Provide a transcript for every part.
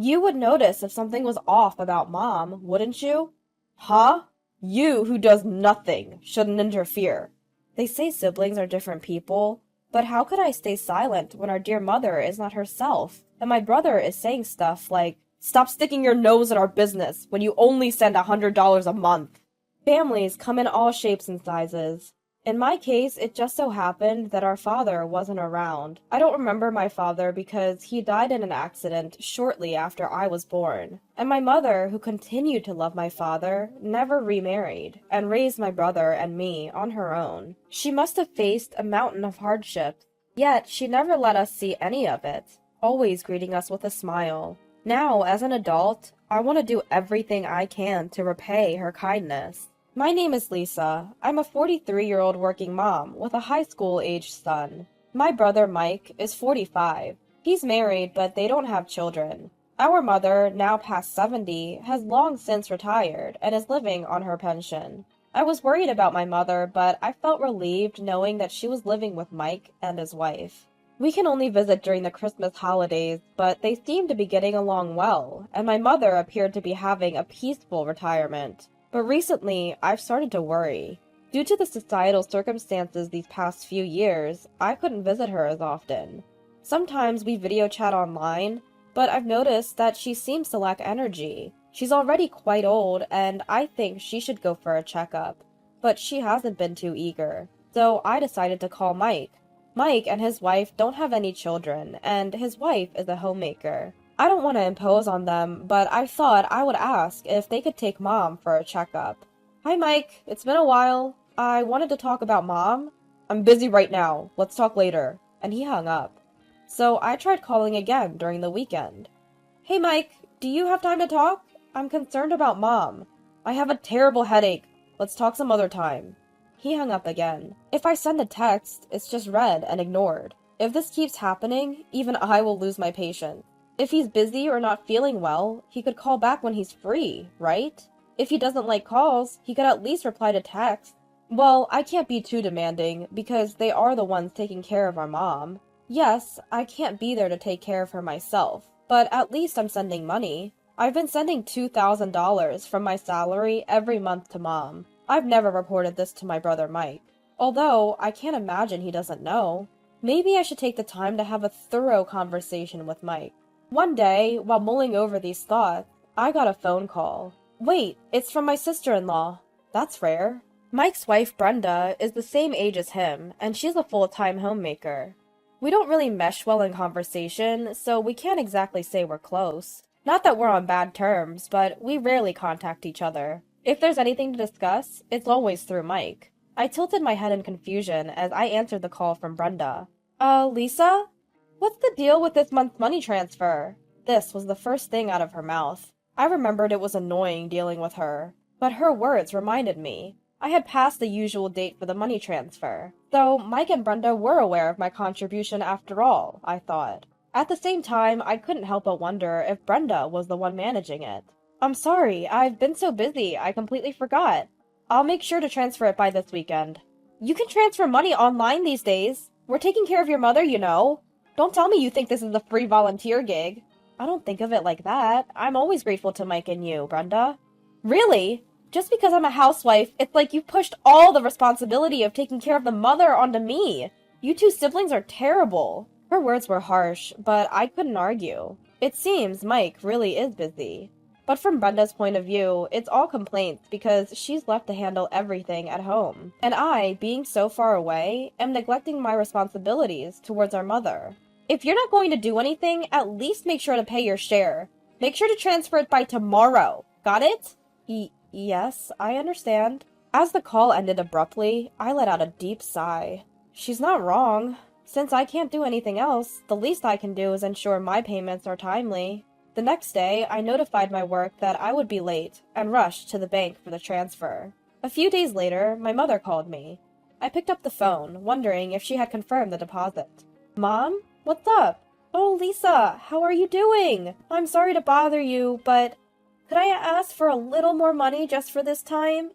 You would notice if something was off about Mom, wouldn't you? Huh? You, who does nothing, shouldn't interfere. They say siblings are different people, but how could I stay silent when our dear mother is not herself, and my brother is saying stuff like, "Stop sticking your nose in our business when you only send $100 a month." Families come in all shapes and sizes. In my case, it just so happened that our father wasn't around. I don't remember my father because he died in an accident shortly after I was born. And my mother, who continued to love my father, never remarried and raised my brother and me on her own. She must have faced a mountain of hardships, yet she never let us see any of it, always greeting us with a smile. Now, as an adult, I want to do everything I can to repay her kindness. My name is Lisa. I'm a 43-year-old working mom with a high school-aged son. My brother Mike is 45. He's married, but they don't have children. Our mother, now past 70, has long since retired and is living on her pension. I was worried about my mother, but I felt relieved knowing that she was living with Mike and his wife. We can only visit during the Christmas holidays, but they seem to be getting along well, and my mother appeared to be having a peaceful retirement. But recently, I've started to worry. Due to the societal circumstances these past few years, I couldn't visit her as often. Sometimes we video chat online, but I've noticed that she seems to lack energy. She's already quite old, and I think she should go for a checkup, but she hasn't been too eager. So I decided to call Mike. Mike and his wife don't have any children, and his wife is a homemaker. I don't want to impose on them, but I thought I would ask if they could take Mom for a checkup. "Hi, Mike. It's been a while. I wanted to talk about Mom." "I'm busy right now. Let's talk later." And he hung up. So I tried calling again during the weekend. "Hey, Mike. Do you have time to talk? I'm concerned about Mom. I have a terrible headache. Let's talk some other time." He hung up again. If I send a text, it's just read and ignored. If this keeps happening, even I will lose my patience. If he's busy or not feeling well, he could call back when he's free, right? If he doesn't like calls, he could at least reply to texts. Well, I can't be too demanding, because they are the ones taking care of our mom. Yes, I can't be there to take care of her myself, but at least I'm sending money. I've been sending $2,000 from my salary every month to Mom. I've never reported this to my brother Mike, although I can't imagine he doesn't know. Maybe I should take the time to have a thorough conversation with Mike. One day, while mulling over these thoughts, I got a phone call. Wait, it's from my sister-in-law. That's rare. Mike's wife, Brenda, is the same age as him, and she's a full-time homemaker. We don't really mesh well in conversation, so we can't exactly say we're close. Not that we're on bad terms, but we rarely contact each other. If there's anything to discuss, it's always through Mike. I tilted my head in confusion as I answered the call from Brenda. Lisa? What's the deal with this month's money transfer?" This was the first thing out of her mouth. I remembered it was annoying dealing with her, but her words reminded me. I had passed the usual date for the money transfer, so Mike and Brenda were aware of my contribution after all, I thought. At the same time, I couldn't help but wonder if Brenda was the one managing it. "I'm sorry, I've been so busy, I completely forgot. I'll make sure to transfer it by this weekend." "You can transfer money online these days. We're taking care of your mother, you know. Don't tell me you think this is a free volunteer gig." "I don't think of it like that. I'm always grateful to Mike and you, Brenda." "Really? Just because I'm a housewife, it's like you've pushed all the responsibility of taking care of the mother onto me. You two siblings are terrible." Her words were harsh, but I couldn't argue. It seems Mike really is busy. But from Brenda's point of view, it's all complaints because she's left to handle everything at home. And I, being so far away, am neglecting my responsibilities towards our mother. "If you're not going to do anything, at least make sure to pay your share. Make sure to transfer it by tomorrow. Got it?" Yes, I understand." As the call ended abruptly, I let out a deep sigh. She's not wrong. Since I can't do anything else, the least I can do is ensure my payments are timely. The next day, I notified my work that I would be late and rushed to the bank for the transfer. A few days later, my mother called me. I picked up the phone, wondering if she had confirmed the deposit. "Mom? What's up?" "Oh, Lisa, how are you doing? I'm sorry to bother you, but could I ask for a little more money just for this time?"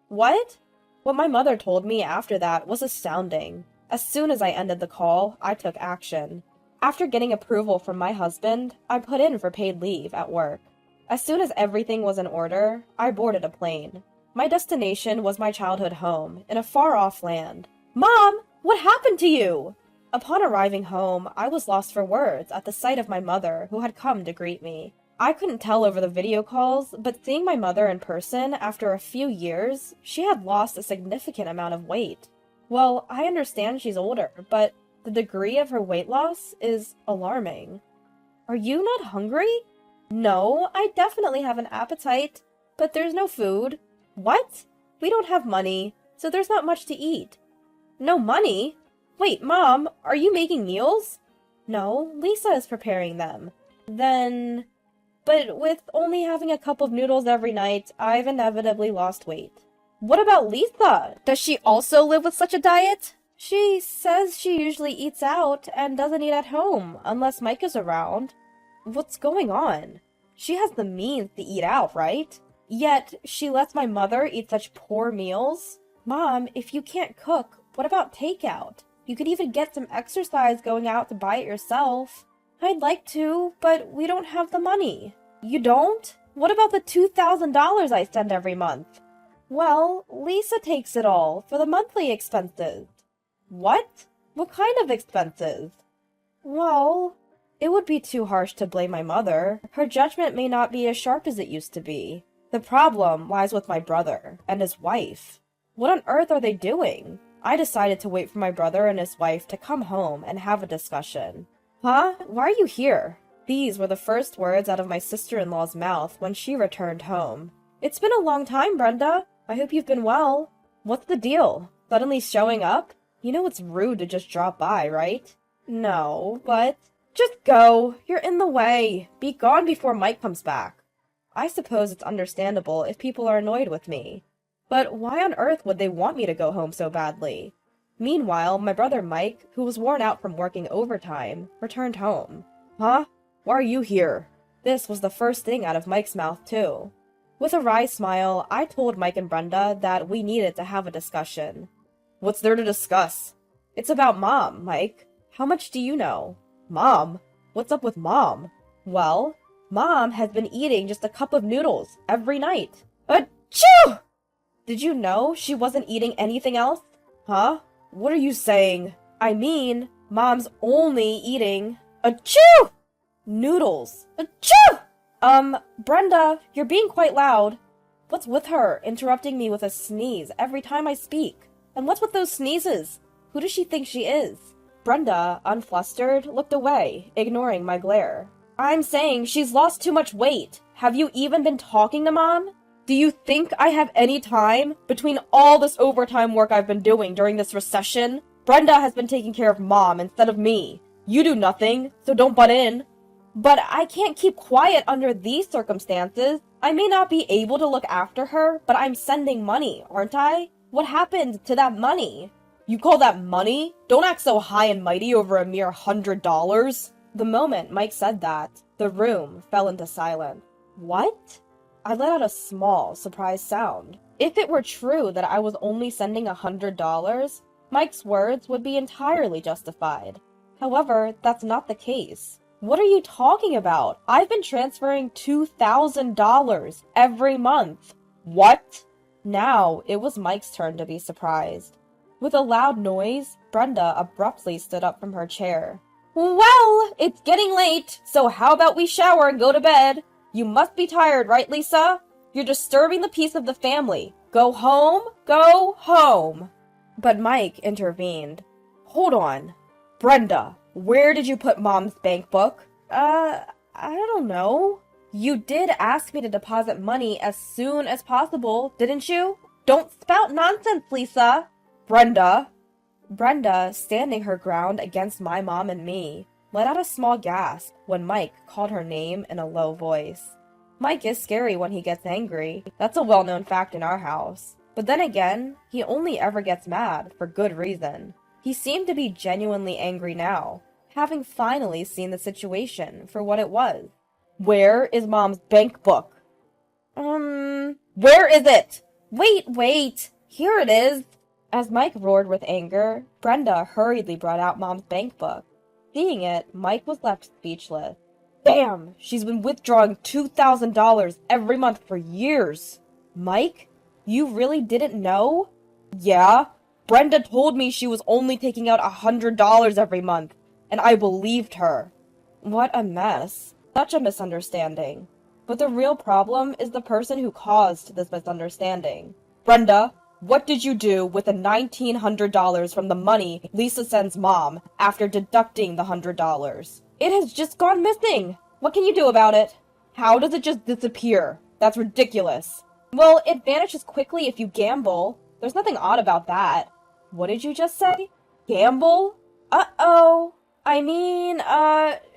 "What?" What my mother told me after that was astounding. As soon as I ended the call, I took action. After getting approval from my husband, I put in for paid leave at work. As soon as everything was in order, I boarded a plane. My destination was my childhood home, in a far-off land. Mom, what happened to you? Upon arriving home, I was lost for words at the sight of my mother, who had come to greet me. I couldn't tell over the video calls, but seeing my mother in person after a few years, she had lost a significant amount of weight. Well, I understand she's older, but the degree of her weight loss is alarming. Are you not hungry? No, I definitely have an appetite, but there's no food. What? We don't have money, so there's not much to eat. No money? Wait, Mom, are you making meals? No, Lisa is preparing them. Then... But with only having a cup of noodles every night, I've inevitably lost weight. What about Lisa? Does she also live with such a diet? She says she usually eats out and doesn't eat at home, unless Mike is around. What's going on? She has the means to eat out, right? Yet, she lets my mother eat such poor meals? Mom, if you can't cook, what about takeout? You could even get some exercise going out to buy it yourself. I'd like to, but we don't have the money. You don't? What about the $2,000 I send every month? Well, Lisa takes it all for the monthly expenses. What? What kind of expenses? Well, it would be too harsh to blame my mother. Her judgment may not be as sharp as it used to be. The problem lies with my brother and his wife. What on earth are they doing? I decided to wait for my brother and his wife to come home and have a discussion. Huh? Why are you here? These were the first words out of my sister-in-law's mouth when she returned home. It's been a long time, Brenda. I hope you've been well. What's the deal? Suddenly showing up? You know it's rude to just drop by, right? No, but... Just go. You're in the way. Be gone before Mike comes back. I suppose it's understandable if people are annoyed with me. But why on earth would they want me to go home so badly? Meanwhile, my brother Mike, who was worn out from working overtime, returned home. Huh? Why are you here? This was the first thing out of Mike's mouth, too. With a wry smile, I told Mike and Brenda that we needed to have a discussion. What's there to discuss? It's about Mom, Mike. How much do you know? Mom? What's up with Mom? Well, Mom has been eating just a cup of noodles every night. Achoo! Did you know she wasn't eating anything else? Huh? What are you saying? I mean, Mom's only eating... Achoo! Noodles. Achoo! Brenda, you're being quite loud. What's with her, interrupting me with a sneeze every time I speak? And what's with those sneezes? Who does she think she is? Brenda, unflustered, looked away, ignoring my glare. I'm saying she's lost too much weight. Have you even been talking to Mom? Do you think I have any time between all this overtime work I've been doing during this recession? Brenda has been taking care of Mom instead of me. You do nothing, so don't butt in. But I can't keep quiet under these circumstances. I may not be able to look after her, but I'm sending money, aren't I? What happened to that money? You call that money? Don't act so high and mighty over a mere $100. The moment Mike said that, the room fell into silence. What? I let out a small, surprised sound. If it were true that I was only sending $100, Mike's words would be entirely justified. However, that's not the case. What are you talking about? I've been transferring $2,000 every month. What? Now, it was Mike's turn to be surprised. With a loud noise, Brenda abruptly stood up from her chair. Well, it's getting late, so how about we shower and go to bed? You must be tired, right, Lisa? You're disturbing the peace of the family. Go home, go home. But Mike intervened. Hold on. Brenda, where did you put Mom's bank book? I don't know. You did ask me to deposit money as soon as possible, didn't you? Don't spout nonsense, Lisa. Brenda, standing her ground against my mom and me, let out a small gasp when Mike called her name in a low voice. Mike is scary when he gets angry. That's a well-known fact in our house. But then again, he only ever gets mad for good reason. He seemed to be genuinely angry now, having finally seen the situation for what it was. Where is Mom's bank book? Where is it? Wait, here it is. As Mike roared with anger, Brenda hurriedly brought out Mom's bank book. Seeing it, Mike was left speechless. Damn, she's been withdrawing $2,000 every month for years. Mike, you really didn't know? Yeah, Brenda told me she was only taking out $100 every month, and I believed her. What a mess. Such a misunderstanding. But the real problem is the person who caused this misunderstanding. Brenda, what did you do with the $1,900 from the money Lisa sends Mom after deducting the $100? It has just gone missing. What can you do about it? How does it just disappear? That's ridiculous. Well, it vanishes quickly if you gamble. There's nothing odd about that. What did you just say? Gamble? Uh-oh. I mean,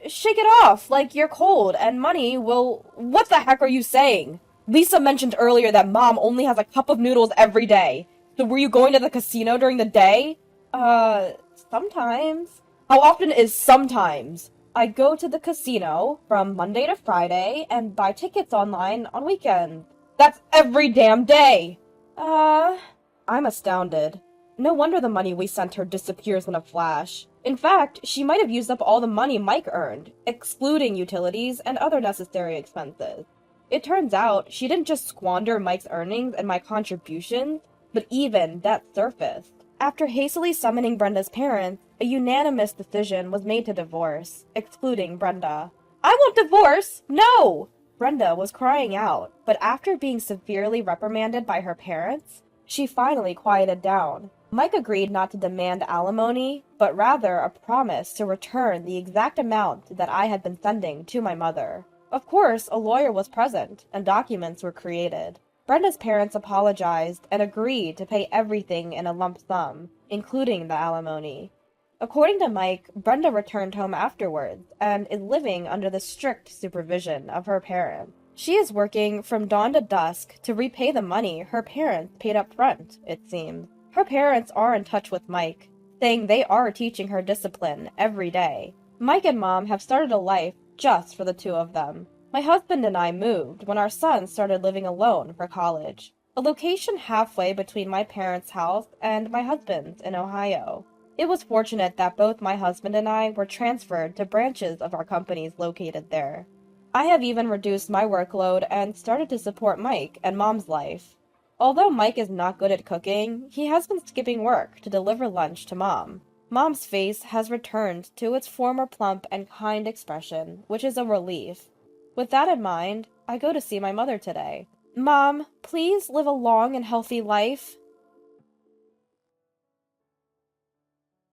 shake it off like you're cold and money will... What the heck are you saying? Lisa mentioned earlier that Mom only has a cup of noodles every day. So were you going to the casino during the day? Sometimes. How often is sometimes? I go to the casino from Monday to Friday and buy tickets online on weekends. That's every damn day! I'm astounded. No wonder the money we sent her disappears in a flash. In fact, she might have used up all the money Mike earned, excluding utilities and other necessary expenses. It turns out she didn't just squander Mike's earnings and my contributions, but even that surfaced. After hastily summoning Brenda's parents, a unanimous decision was made to divorce, excluding Brenda. I won't divorce! No! Brenda was crying out, but after being severely reprimanded by her parents, she finally quieted down. Mike agreed not to demand alimony, but rather a promise to return the exact amount that I had been sending to my mother. Of course, a lawyer was present, and documents were created. Brenda's parents apologized and agreed to pay everything in a lump sum, including the alimony. According to Mike, Brenda returned home afterwards and is living under the strict supervision of her parents. She is working from dawn to dusk to repay the money her parents paid up front, it seems. Her parents are in touch with Mike, saying they are teaching her discipline every day. Mike and Mom have started a life just for the two of them. My husband and I moved when our son started living alone for college, a location halfway between my parents' house and my husband's in Ohio. It was fortunate that both my husband and I were transferred to branches of our companies located there. I have even reduced my workload and started to support Mike and Mom's life. Although Mike is not good at cooking, he has been skipping work to deliver lunch to Mom. Mom's face has returned to its former plump and kind expression, which is a relief. With that in mind, I go to see my mother today. Mom, please live a long and healthy life.